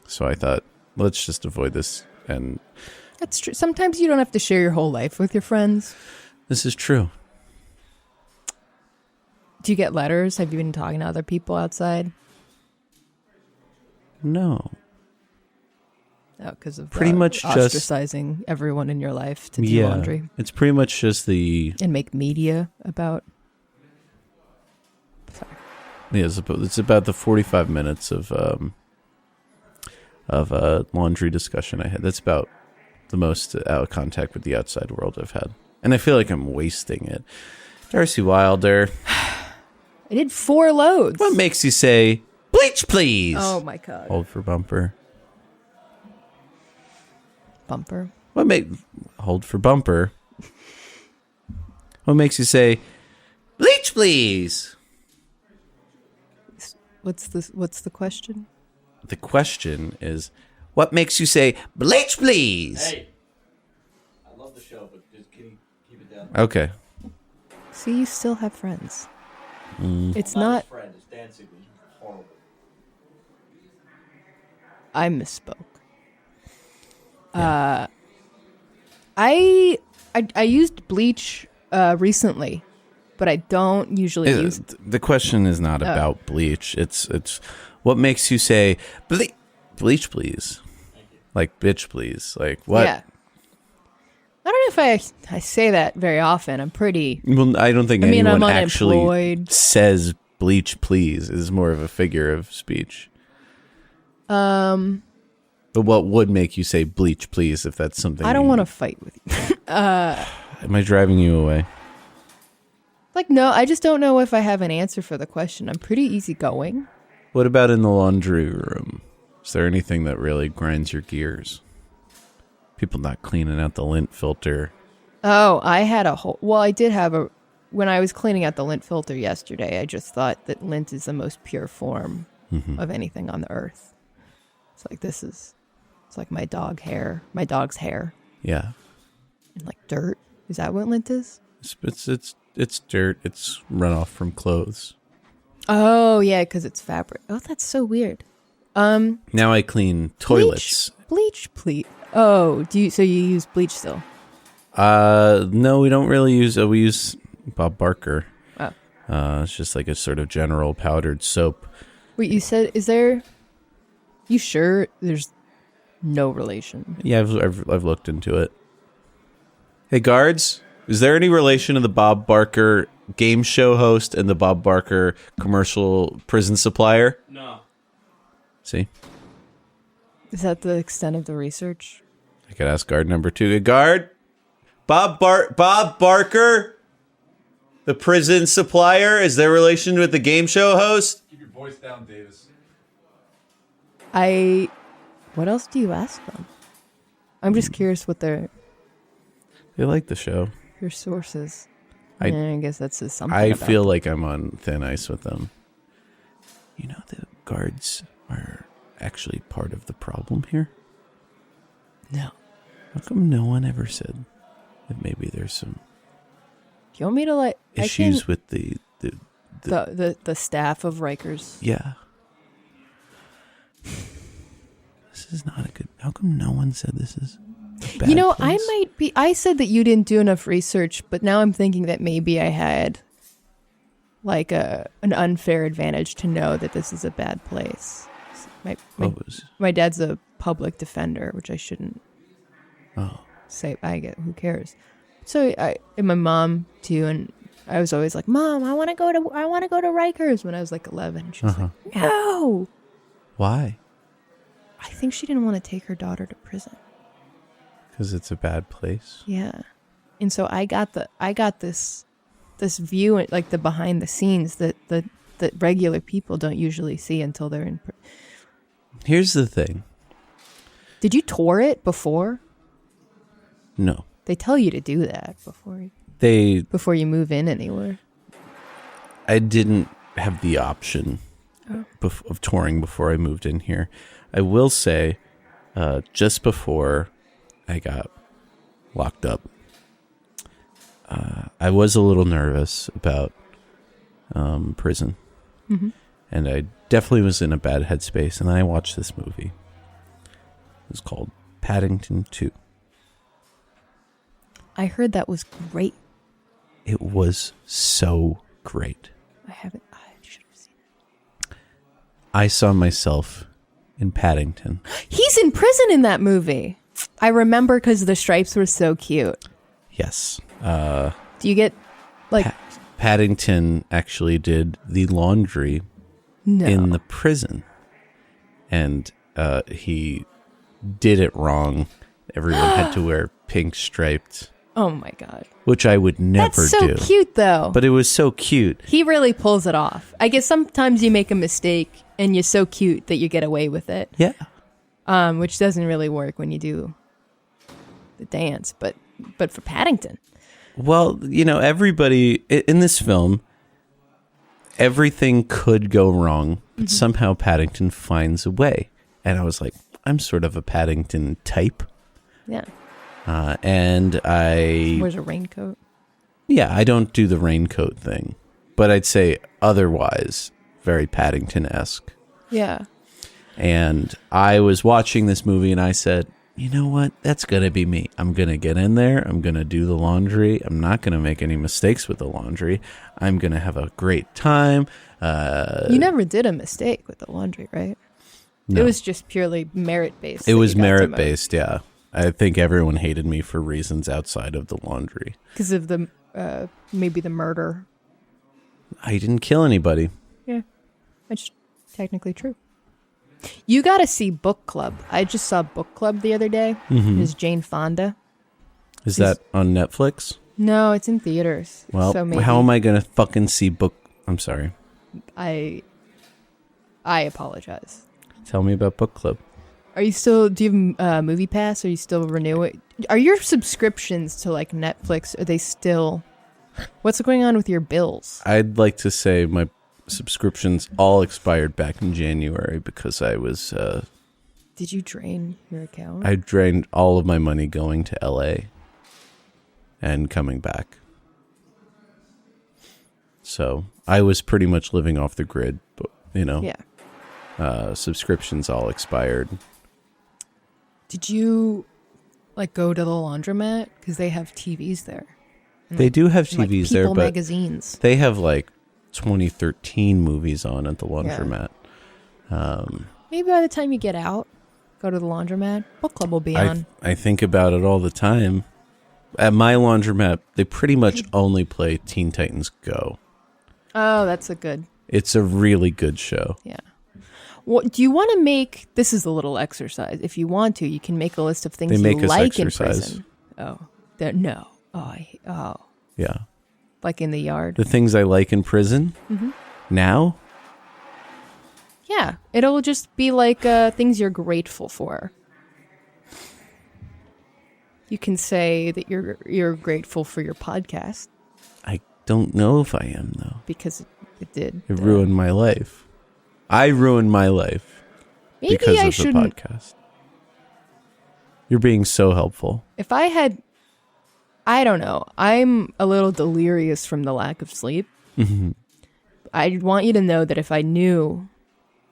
Speaker 3: So I thought, let's just avoid this. And
Speaker 4: That's true. Sometimes you don't have to share your whole life with your friends.
Speaker 3: this is true.
Speaker 4: Do you get letters? Have you been talking to other people outside?
Speaker 3: No.
Speaker 4: Oh, because of
Speaker 3: Pretty much just-
Speaker 4: ostracizing everyone in your life to do laundry
Speaker 3: It's pretty much just the.
Speaker 4: and make media about. Sorry.
Speaker 3: Yeah, it's about the 45 minutes of laundry discussion I had. That's about the most out of contact with the outside world I've had. And I feel like I'm wasting it. Darcie Wilder.
Speaker 4: I did 4 loads.
Speaker 3: What makes you say, bleach, please?
Speaker 4: Oh my god.
Speaker 3: Hold for bumper.
Speaker 4: Bumper.
Speaker 3: Hold for bumper. What makes you say, bleach, please?
Speaker 4: What's the question?
Speaker 3: The question is, what makes you say, bleach, please?
Speaker 8: Hey, I love the show, but just keep it down.
Speaker 3: Okay.
Speaker 4: See, you still have friends. It's not.
Speaker 8: Friend, his dancing was horrible.
Speaker 4: I misspoke.
Speaker 3: Yeah.
Speaker 4: I used bleach recently, but I don't usually use.
Speaker 3: The question is not about bleach. It's what makes you say bleach, please, like bitch, please, like what?
Speaker 4: Yeah. I don't know if I say that very often. I'm pretty.
Speaker 3: Well, I don't think anyone
Speaker 4: I'm
Speaker 3: actually
Speaker 4: unemployed.
Speaker 3: says bleach, please. Is more of a figure of speech. But what would make you say bleach, please, if that's something?
Speaker 4: I don't want to fight with you.
Speaker 3: Am I driving you away?
Speaker 4: Like, no, I just don't know if I have an answer for the question. I'm pretty easygoing.
Speaker 3: What about in the laundry room? Is there anything that really grinds your gears? People not cleaning out the lint filter.
Speaker 4: Oh, I had a whole. Well, I did have a. When I was cleaning out the lint filter yesterday, I just thought that lint is the most pure form of anything on the earth. It's like it's like my dog's hair.
Speaker 3: Yeah,
Speaker 4: And like dirt. Is that what lint is?
Speaker 3: it's dirt. It's runoff from clothes.
Speaker 4: Oh yeah, because it's fabric. Oh, that's so weird.
Speaker 3: Now I clean toilets.
Speaker 4: Bleach, please. Oh, so you use bleach still?
Speaker 3: No, we don't really use. We use Bob Barker.
Speaker 4: Oh.
Speaker 3: It's just like a sort of general powdered soap.
Speaker 4: Wait, you said, is there? You sure there's no relation?
Speaker 3: Yeah, I've looked into it. Hey, guards, is there any relation to the Bob Barker game show host and the Bob Barker commercial prison supplier?
Speaker 8: No.
Speaker 3: See?
Speaker 4: Is that the extent of the research?
Speaker 3: I could ask guard number 2. Hey, guard, Bob Barker, the prison supplier, is there relation with the game show host?
Speaker 9: Keep your voice down, Davis.
Speaker 4: What else do you ask them? I'm just curious what their
Speaker 3: They like the show.
Speaker 4: sources.
Speaker 3: I
Speaker 4: guess that says something.
Speaker 3: I
Speaker 4: about
Speaker 3: feel like I'm on thin ice with them. You know, the guards are actually part of the problem here.
Speaker 4: No.
Speaker 3: How come no one ever said that maybe there's some
Speaker 4: Do you want me to like
Speaker 3: issues with the
Speaker 4: staff of Rikers?
Speaker 3: Yeah. This is not a good. How come no one said this is a bad place?
Speaker 4: I said that you didn't do enough research, but now I'm thinking that maybe I had like an unfair advantage to know that this is a bad place. My dad's a public defender, which I shouldn't say. I get, who cares? So and my mom too, and I was always like, "Mom, I want to go to Rikers" when I was like 11. She was like, "No."
Speaker 3: Why?
Speaker 4: I think she didn't want to take her daughter to prison.
Speaker 3: Because it's a bad place.
Speaker 4: Yeah, and so I got this view, like the behind the scenes that regular people don't usually see until they're in.
Speaker 3: Here's the thing.
Speaker 4: Did you tour it before?
Speaker 3: No.
Speaker 4: They tell you to do that before you move in anywhere.
Speaker 3: I didn't have the option of touring before I moved in here. I will say, just before I got locked up, I was a little nervous about prison. Mm-hmm. And I definitely was in a bad headspace. And then I watched this movie. It was called Paddington 2.
Speaker 4: I heard that was great.
Speaker 3: It was so great.
Speaker 4: I should have seen it.
Speaker 3: I saw myself in Paddington.
Speaker 4: He's in prison in that movie. I remember because the stripes were so cute.
Speaker 3: Yes.
Speaker 4: Do you get like
Speaker 3: Paddington actually did the laundry in the prison, and he did it wrong. Everyone had to wear pink striped.
Speaker 4: Oh my god!
Speaker 3: Which I would never do.
Speaker 4: That's so cute, though.
Speaker 3: But it was so cute.
Speaker 4: He really pulls it off. I guess sometimes you make a mistake and you're so cute that you get away with it.
Speaker 3: Yeah.
Speaker 4: Which doesn't really work when you do the dance, but for Paddington.
Speaker 3: Well, you know, everybody in this film, everything could go wrong, but somehow Paddington finds a way. And I was like, I'm sort of a Paddington type.
Speaker 4: Yeah.
Speaker 3: And I...
Speaker 4: Wears a raincoat.
Speaker 3: Yeah, I don't do the raincoat thing. but I'd say otherwise very Paddington-esque.
Speaker 4: Yeah.
Speaker 3: And I was watching this movie and I said, you know what? That's going to be me. I'm going to get in there. I'm going to do the laundry. I'm not going to make any mistakes with the laundry. I'm going to have a great time.
Speaker 4: You never did a mistake with the laundry, right?
Speaker 3: No.
Speaker 4: It was just purely merit-based.
Speaker 3: It was merit-based, yeah. I think everyone hated me for reasons outside of the laundry.
Speaker 4: Because of the, maybe the murder.
Speaker 3: I didn't kill anybody.
Speaker 4: Yeah. That's technically true. You got to see Book Club. I just saw Book Club the other day.
Speaker 3: Mm-hmm.
Speaker 4: It's Jane Fonda.
Speaker 3: Is that on Netflix?
Speaker 4: No, it's in theaters.
Speaker 3: Well,
Speaker 4: so maybe
Speaker 3: how am I going to fucking see I'm sorry.
Speaker 4: I apologize.
Speaker 3: Tell me about Book Club.
Speaker 4: Do you have Movie Pass? Are you still renewing? Are your subscriptions to like Netflix, are they still, what's going on with your bills?
Speaker 3: I'd like to say my subscriptions all expired back in January because I was...
Speaker 4: Did you drain your account?
Speaker 3: I drained all of my money going to LA and coming back. So I was pretty much living off the grid, but
Speaker 4: Yeah.
Speaker 3: Subscriptions all expired.
Speaker 4: Did you like go to the laundromat? Because they have TVs there.
Speaker 3: They do have TVs there,
Speaker 4: People
Speaker 3: but
Speaker 4: magazines.
Speaker 3: they have like 2013 movies on at the laundromat.
Speaker 4: Maybe by the time you get out, go to the laundromat. Book Club will be on.
Speaker 3: I think about it all the time. At my laundromat, they pretty much only play Teen Titans Go.
Speaker 4: Oh, that's a good.
Speaker 3: It's a really good show.
Speaker 4: Yeah. What do you want to make? This is a little exercise. If you want to, you can make a list of things you like in prison. Oh, no. Oh.
Speaker 3: Yeah.
Speaker 4: Like in the yard.
Speaker 3: The things I like in prison now?
Speaker 4: Yeah. It'll just be like things you're grateful for. You can say that you're grateful for your podcast.
Speaker 3: I don't know if I am, though.
Speaker 4: Because it did.
Speaker 3: It ruined my life. I ruined my life.
Speaker 4: Maybe
Speaker 3: because
Speaker 4: I
Speaker 3: of
Speaker 4: shouldn't.
Speaker 3: the podcast. You're being so helpful.
Speaker 4: If I had, I don't know. I'm a little delirious from the lack of sleep. I want you to know that if I knew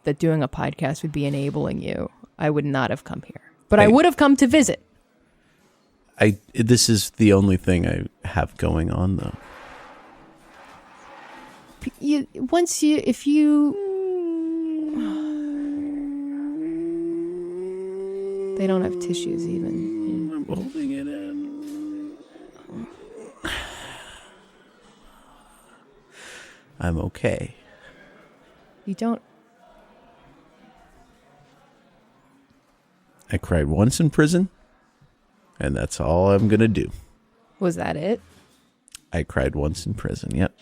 Speaker 4: that doing a podcast would be enabling you, I would not have come here. But I would have come to visit.
Speaker 3: This is the only thing I have going on, though.
Speaker 4: If you they don't have tissues even.
Speaker 3: I'm holding it in. I'm okay.
Speaker 4: You don't.
Speaker 3: I cried once in prison, and that's all I'm going to do.
Speaker 4: Was that it?
Speaker 3: I cried once in prison, yep.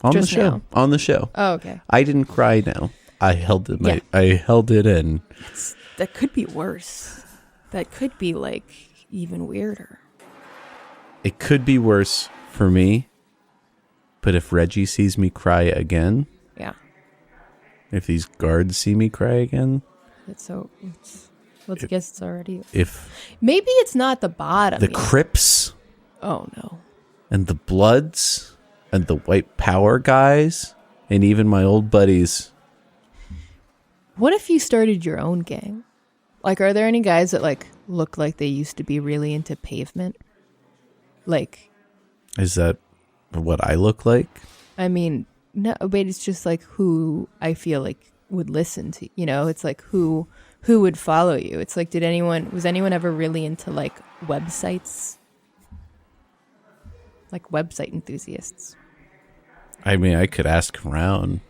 Speaker 3: On
Speaker 4: Just
Speaker 3: the show.
Speaker 4: now?
Speaker 3: On the show.
Speaker 4: Oh, okay.
Speaker 3: I didn't cry now. I held it. I held it in.
Speaker 4: That could be worse. That could be like even weirder.
Speaker 3: It could be worse for me, but if Reggie sees me cry again,
Speaker 4: yeah.
Speaker 3: If these guards see me cry again,
Speaker 4: Let's guess it's already.
Speaker 3: Maybe
Speaker 4: it's not the bottom.
Speaker 3: The Crips.
Speaker 4: Oh no.
Speaker 3: And the Bloods and the white power guys and even my old buddies.
Speaker 4: What if you started your own gang? Like, are there any guys that like look like they used to be really into pavement? Like,
Speaker 3: is that what I look like?
Speaker 4: I mean, no, but it's just like who I feel like would listen to. You know, it's like who would follow you. It's like, was anyone ever really into like websites? Like website enthusiasts.
Speaker 3: I mean, I could ask around.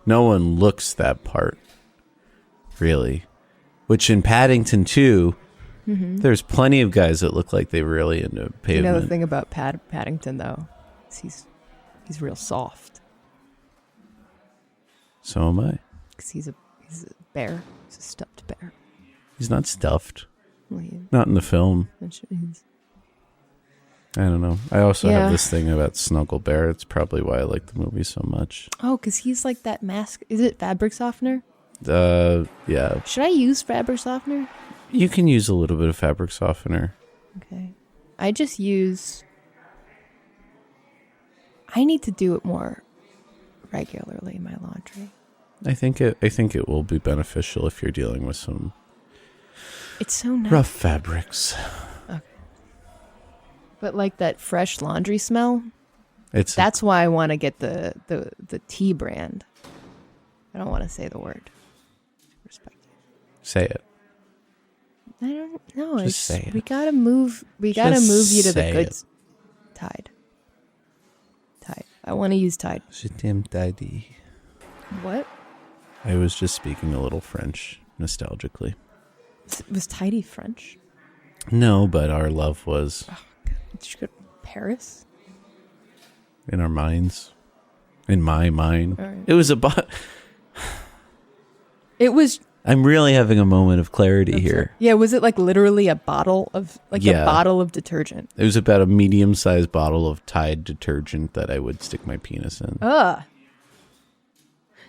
Speaker 3: No one looks that part, really. Which in Paddington, too, there's plenty of guys that look like they were really into pavement.
Speaker 4: You know the thing about Paddington, though, is he's real soft.
Speaker 3: So am I.
Speaker 4: Because he's a bear. He's a stuffed bear.
Speaker 3: He's not stuffed.
Speaker 4: Well,
Speaker 3: not in the film. I don't know. I also have this thing about Snuggle Bear. It's probably why I like the movie so much.
Speaker 4: Oh, because he's like that mask. Is it fabric softener?
Speaker 3: Yeah.
Speaker 4: Should I use fabric softener?
Speaker 3: You can use a little bit of fabric softener.
Speaker 4: Okay. I just use... I need to do it more regularly, my laundry.
Speaker 3: I think it will be beneficial if you're dealing with some
Speaker 4: It's so nice.
Speaker 3: rough fabrics.
Speaker 4: Okay. But like that fresh laundry smell,
Speaker 3: That's
Speaker 4: why I want to get the tea brand. I don't want to say the word. Respect.
Speaker 3: say it.
Speaker 4: I don't know.
Speaker 3: Just say it.
Speaker 4: We gotta move. We gotta move you to the
Speaker 3: say
Speaker 4: good.
Speaker 3: it.
Speaker 4: Tide. I want to use Tide.
Speaker 3: Je t'aime, daddy.
Speaker 4: What?
Speaker 3: I was just speaking a little French nostalgically.
Speaker 4: Was Tidy French?
Speaker 3: No, but our love was
Speaker 4: Did you go to Paris?
Speaker 3: in our minds. In my mind.
Speaker 4: All right.
Speaker 3: It was
Speaker 4: It was.
Speaker 3: I'm really having a moment of clarity here.
Speaker 4: Yeah, was it like literally a bottle of a bottle of detergent?
Speaker 3: It was about a medium-sized bottle of Tide detergent that I would stick my penis in.
Speaker 4: Ugh.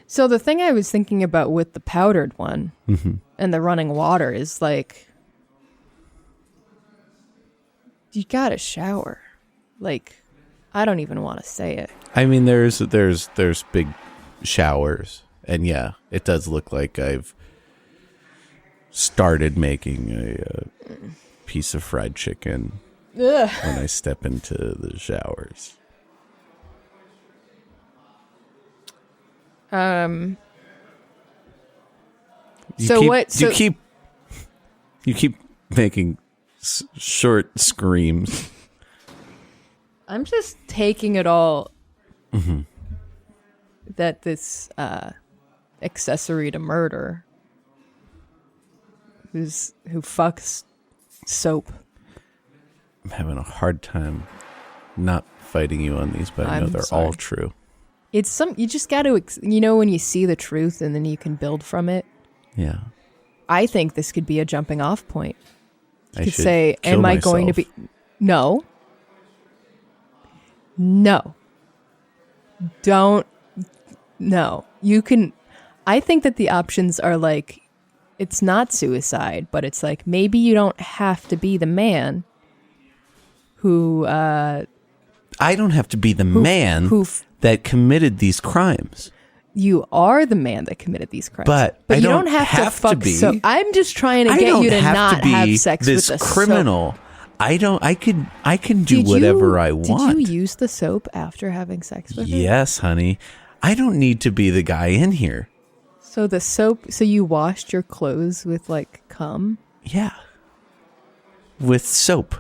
Speaker 4: So the thing I was thinking about with the powdered one and the running water is like, you gotta shower. Like, I don't even want to say it.
Speaker 3: I mean, there's big showers, and yeah, it does look like I've started making a piece of fried chicken when I step into the showers. You keep making short screams.
Speaker 4: I'm just taking it all that this accessory to murder who fucks soap.
Speaker 3: I'm having a hard time not fighting you on these, but I know
Speaker 4: I'm
Speaker 3: they're
Speaker 4: sorry.
Speaker 3: all true.
Speaker 4: It's you just got to, when you see the truth and then you can build from it.
Speaker 3: Yeah.
Speaker 4: I think this could be a jumping off point. You
Speaker 3: I
Speaker 4: could
Speaker 3: should
Speaker 4: say,
Speaker 3: kill
Speaker 4: am I going to
Speaker 3: myself.
Speaker 4: be... No. Don't. No. You can... I think that the options are like, it's not suicide, but it's like, maybe you don't have to be the man who...
Speaker 3: I don't have to be the man that committed these crimes.
Speaker 4: You are the man that committed these crimes.
Speaker 3: But
Speaker 4: you
Speaker 3: I
Speaker 4: don't
Speaker 3: don't
Speaker 4: have to fuck.
Speaker 3: to be.
Speaker 4: So I'm just trying to
Speaker 3: I
Speaker 4: get
Speaker 3: don't
Speaker 4: you to
Speaker 3: have
Speaker 4: not
Speaker 3: to be
Speaker 4: have sex
Speaker 3: this
Speaker 4: with the
Speaker 3: criminal.
Speaker 4: soap.
Speaker 3: I can do whatever I want.
Speaker 4: Did you use the soap after having sex with her?
Speaker 3: Yes, honey. I don't need to be the guy in here.
Speaker 4: So the soap. So you washed your clothes with like cum.
Speaker 3: Yeah. With soap.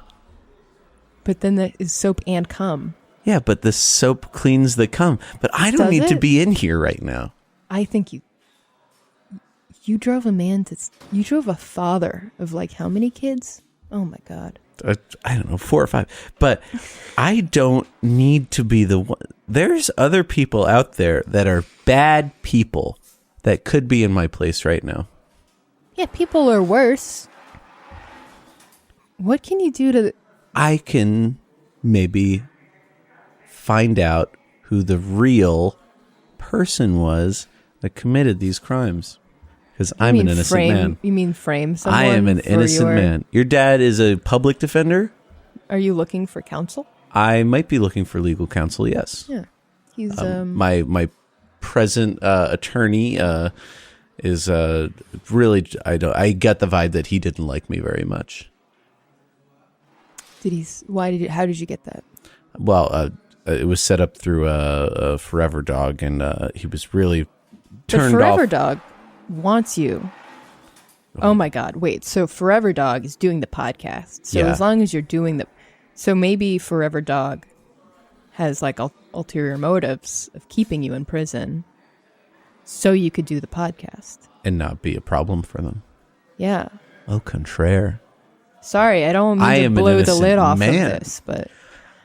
Speaker 4: But then there is soap and cum.
Speaker 3: Yeah, but the soap cleans the cum. But I don't need to be in here right now.
Speaker 4: I think you drove you drove a father of like how many kids? Oh my God.
Speaker 3: I don't know, 4 or 5. But I don't need to be the one. There's other people out there that are bad people that could be in my place right now.
Speaker 4: Yeah, people are worse. What can you do to...
Speaker 3: I can maybe find out who the real person was that committed these crimes. Because I'm an innocent man.
Speaker 4: You mean frame someone?
Speaker 3: I am an innocent man. Your dad is a public defender?
Speaker 4: Are you looking for counsel?
Speaker 3: I might be looking for legal counsel, yes.
Speaker 4: Yeah. He's
Speaker 3: my present attorney is really I get the vibe that he didn't like me very much.
Speaker 4: How did you get that?
Speaker 3: Well, it was set up through a Forever Dog, and he was really turned
Speaker 4: The Forever
Speaker 3: off.
Speaker 4: Dog wants you. Oh my God! Wait. So Forever Dog is doing the podcast. So
Speaker 3: Yeah.
Speaker 4: as long as you're doing so maybe Forever Dog has like ulterior motives of keeping you in prison, so you could do the podcast
Speaker 3: And not be a problem for them.
Speaker 4: Yeah.
Speaker 3: Au contraire.
Speaker 4: Sorry, I don't mean to blow the lid off of this, but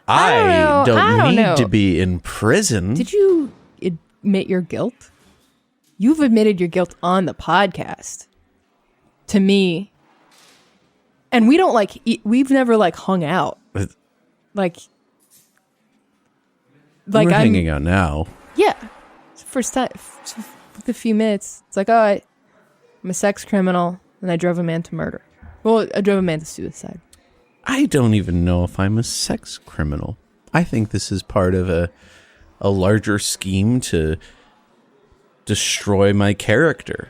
Speaker 3: I don't
Speaker 4: know.
Speaker 3: need to be in prison.
Speaker 4: Did you admit your guilt? You've admitted your guilt on the podcast to me. And we don't we've never hung out.
Speaker 3: We're hanging out now.
Speaker 4: Yeah. First time, with a few minutes, it's like, I'm a sex criminal and I drove a man to murder. Well, I drove a man to suicide.
Speaker 3: I don't even know if I'm a sex criminal. I think this is part of a larger scheme to destroy my character.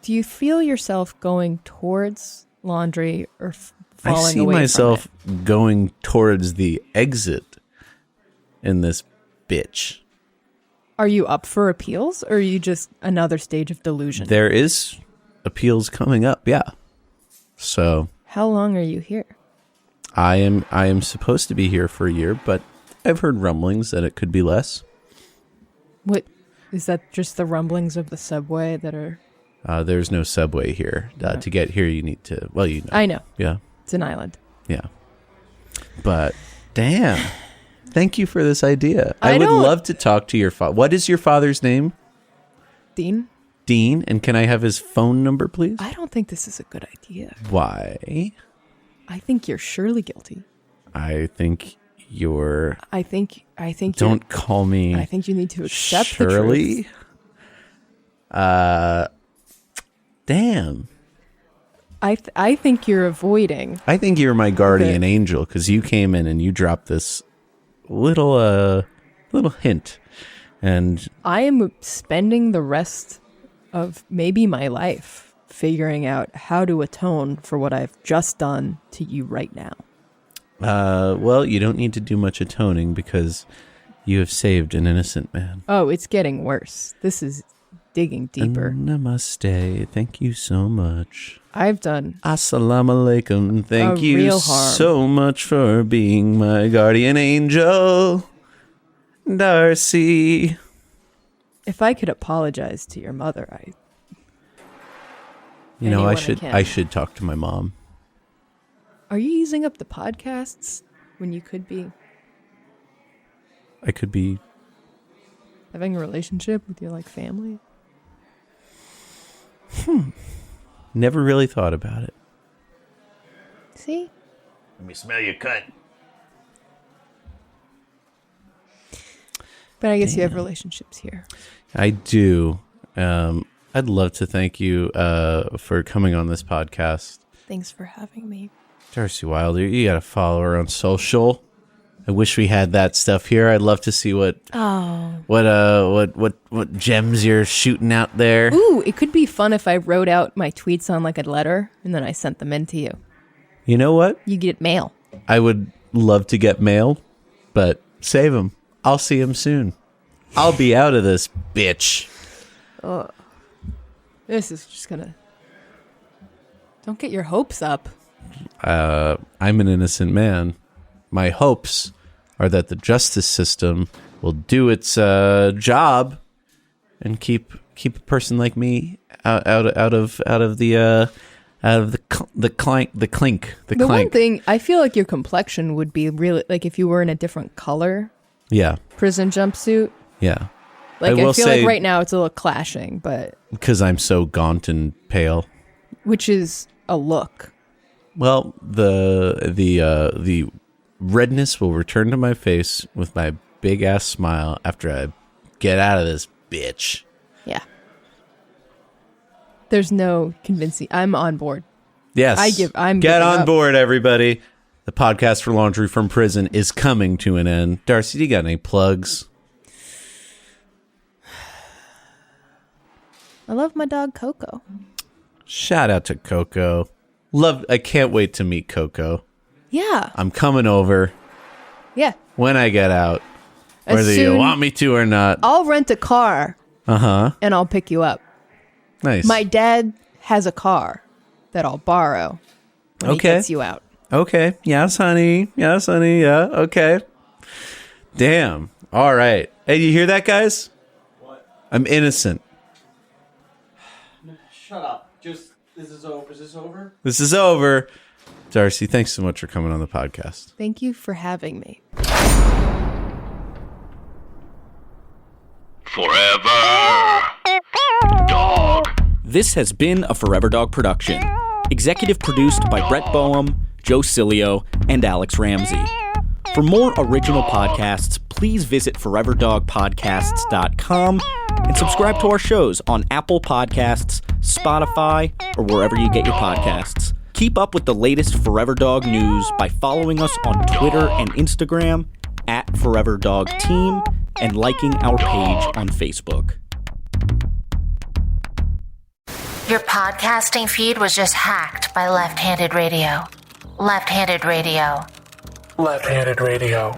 Speaker 4: Do you feel yourself going towards laundry or falling away
Speaker 3: I see
Speaker 4: from
Speaker 3: myself
Speaker 4: it?
Speaker 3: going towards the exit in this bitch.
Speaker 4: Are you up for appeals, or are you just another stage of delusion?
Speaker 3: There is appeals coming up, yeah. So
Speaker 4: how long are you here?
Speaker 3: I am supposed to be here for a year, but I've heard rumblings that it could be less.
Speaker 4: What is that? Just the rumblings of the subway that are?
Speaker 3: There's no subway here. To get here, you need to. Well, you know.
Speaker 4: I know.
Speaker 3: Yeah.
Speaker 4: It's an island.
Speaker 3: Yeah. But damn, thank you for this idea. I would
Speaker 4: don't-
Speaker 3: love to talk to your father. What is your father's name?
Speaker 4: Dean?
Speaker 3: Dean. And can I have his phone number, please?
Speaker 4: I don't think this is a good idea.
Speaker 3: Why?
Speaker 4: I think you're surely guilty.
Speaker 3: I think you're.
Speaker 4: I think.
Speaker 3: Don't call me.
Speaker 4: I think you need to accept
Speaker 3: Shirley.
Speaker 4: the truth.
Speaker 3: Damn.
Speaker 4: I think you're avoiding.
Speaker 3: I think you're my guardian
Speaker 4: Okay.
Speaker 3: angel because you came in and you dropped this little hint, and
Speaker 4: I am spending the rest of maybe my life figuring out how to atone for what I've just done to you right now.
Speaker 3: well, you don't need to do much atoning because you have saved an innocent man.
Speaker 4: Oh, it's getting worse. This is digging deeper.
Speaker 3: Namaste. Thank you so much.
Speaker 4: I've done
Speaker 3: Assalamu alaikum. Thank
Speaker 4: A
Speaker 3: you
Speaker 4: real harm.
Speaker 3: so much for being my guardian angel, Darcie.
Speaker 4: If I could apologize to your mother,
Speaker 3: You know,
Speaker 4: Anyone I can.
Speaker 3: I should talk to my mom.
Speaker 4: Are you using up the podcasts when you could be
Speaker 3: I could be.
Speaker 4: having a relationship with your family?
Speaker 3: Never really thought about it.
Speaker 4: See?
Speaker 8: Let me smell your cunt.
Speaker 4: But I guess you have relationships here.
Speaker 3: I do. I'd love to thank you for coming on this podcast.
Speaker 4: Thanks for having me.
Speaker 3: Darcie Wilder, you got to follow her on social. I wish we had that stuff here. I'd love to see what gems you're shooting out there.
Speaker 4: Ooh, it could be fun if I wrote out my tweets on a letter and then I sent them in to you.
Speaker 3: You know what?
Speaker 4: You get mail.
Speaker 3: I would love to get mail, but save them. I'll see them soon. I'll be out of this bitch.
Speaker 4: This is just gonna... Don't get your hopes up.
Speaker 3: I'm an innocent man. My hopes are that the justice system will do its job and keep a person like me out of the clink.
Speaker 4: The one thing, I feel like your complexion would be really... if you were in a different color
Speaker 3: Yeah,
Speaker 4: prison jumpsuit.
Speaker 3: yeah.
Speaker 4: I
Speaker 3: will
Speaker 4: feel
Speaker 3: say-
Speaker 4: like right now it's a little clashing, but...
Speaker 3: Because I'm so gaunt and pale.
Speaker 4: Which is a look.
Speaker 3: Well, the redness will return to my face with my big ass smile after I get out of this bitch.
Speaker 4: Yeah. There's no convincing. I'm on board.
Speaker 3: Yes.
Speaker 4: I'm
Speaker 3: Get
Speaker 4: giving
Speaker 3: on
Speaker 4: up.
Speaker 3: board, everybody. The podcast for Laundry from Prison is coming to an end. Darcie, do you got any plugs?
Speaker 4: I love my dog Coco.
Speaker 3: Shout out to Coco. I can't wait to meet Coco.
Speaker 4: Yeah.
Speaker 3: I'm coming over
Speaker 4: Yeah.
Speaker 3: when I get out,
Speaker 4: As
Speaker 3: whether you
Speaker 4: soon-
Speaker 3: want me to or not.
Speaker 4: I'll rent a car and I'll pick you up.
Speaker 3: Nice.
Speaker 4: My dad has a car that I'll borrow when he
Speaker 3: Okay.
Speaker 4: gets you out.
Speaker 3: Okay. Yes, honey. Yes, honey. Yeah. Okay. Damn. All right. Hey, you hear that, guys? What? I'm innocent.
Speaker 9: Shut up. This is over. Is this over?
Speaker 3: This is over. Darcie, thanks so much for coming on the podcast.
Speaker 4: Thank you for having me.
Speaker 8: Forever. Dog.
Speaker 10: This has been a Forever Dog production. Executive produced by Brett Boehm, Joe Cilio, and Alex Ramsey. For more original podcasts, please visit foreverdogpodcasts.com and subscribe to our shows on Apple Podcasts, Spotify, or wherever you get your podcasts. Keep up with the latest Forever Dog news by following us on Twitter and Instagram, @ForeverDogTeam and liking our page on Facebook.
Speaker 1: Your podcasting feed was just hacked by Left-Handed Radio. Left-Handed Radio.
Speaker 11: Left-Handed Radio.